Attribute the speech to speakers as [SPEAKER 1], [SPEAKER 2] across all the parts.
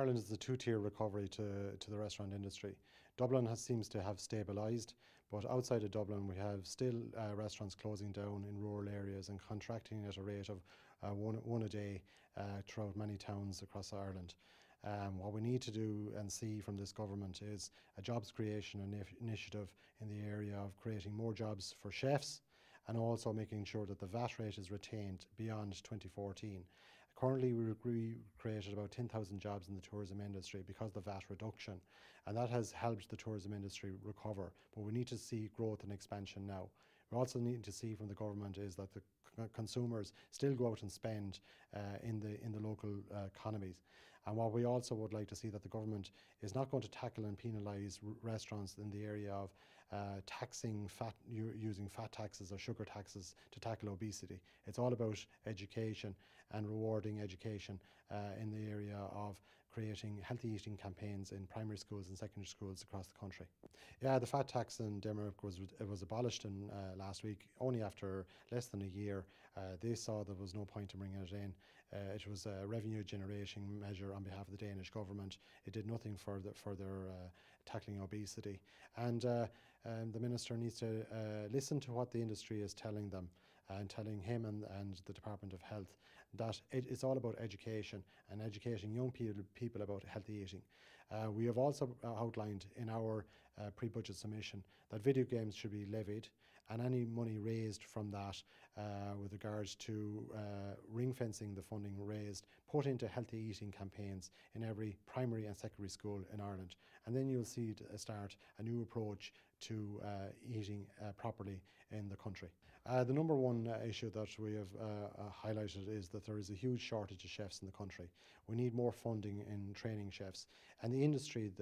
[SPEAKER 1] Ireland is a two-tier recovery to the restaurant industry. Dublin seems to have stabilised, but outside of Dublin we have still restaurants closing down in rural areas and contracting at a rate of one a day throughout many towns across Ireland. What we need to do and see from this government is a jobs creation initiative in the area of creating more jobs for chefs and also making sure that the VAT rate is retained beyond 2014. Currently we created about 10,000 jobs in the tourism industry because of the VAT reduction, and that has helped the tourism industry recover, but we need to see growth and expansion now. We also need to see from the government is that the consumers still go out and spend in the local economies. And what we also would like to see that the government is not going to tackle and penalise restaurants in the area of taxing using fat taxes or sugar taxes to tackle obesity. It's all about education and rewarding education in the area of creating healthy eating campaigns in primary schools and secondary schools across the country. Yeah, the fat tax in Denmark was abolished in last week, only after less than a year. They saw there was no point in bringing it in. It was a revenue generating measure on behalf of the Danish government. It did nothing for their tackling obesity. And the minister needs to listen to what the industry is telling them and telling him and the Department of Health that it's all about education and educating young people about healthy eating. We have also outlined in our pre-budget submission that video games should be levied, and any money raised from that with regards to ring fencing the funding raised, put into healthy eating campaigns in every primary and secondary school in Ireland. And then you'll see start a new approach to eating properly in the country. The number one issue that we have highlighted is that there is a huge shortage of chefs in the country. We need more funding in training chefs, and the industry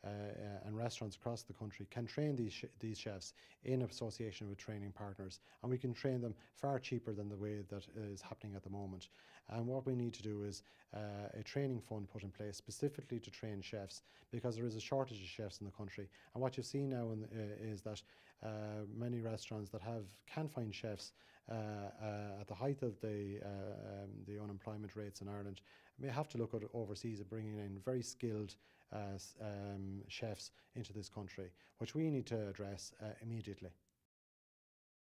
[SPEAKER 1] and restaurants across the country can train these chefs in association with training partners, and we can train them far cheaper than the way that is happening at the moment. And what we need to do is a training fund put in place specifically to train chefs, because there is a shortage of chefs in the country. And what you see now is that many restaurants that can find chefs at the height of the unemployment rates in Ireland may have to look at overseas and bringing in very skilled chefs into this country, which we need to address immediately.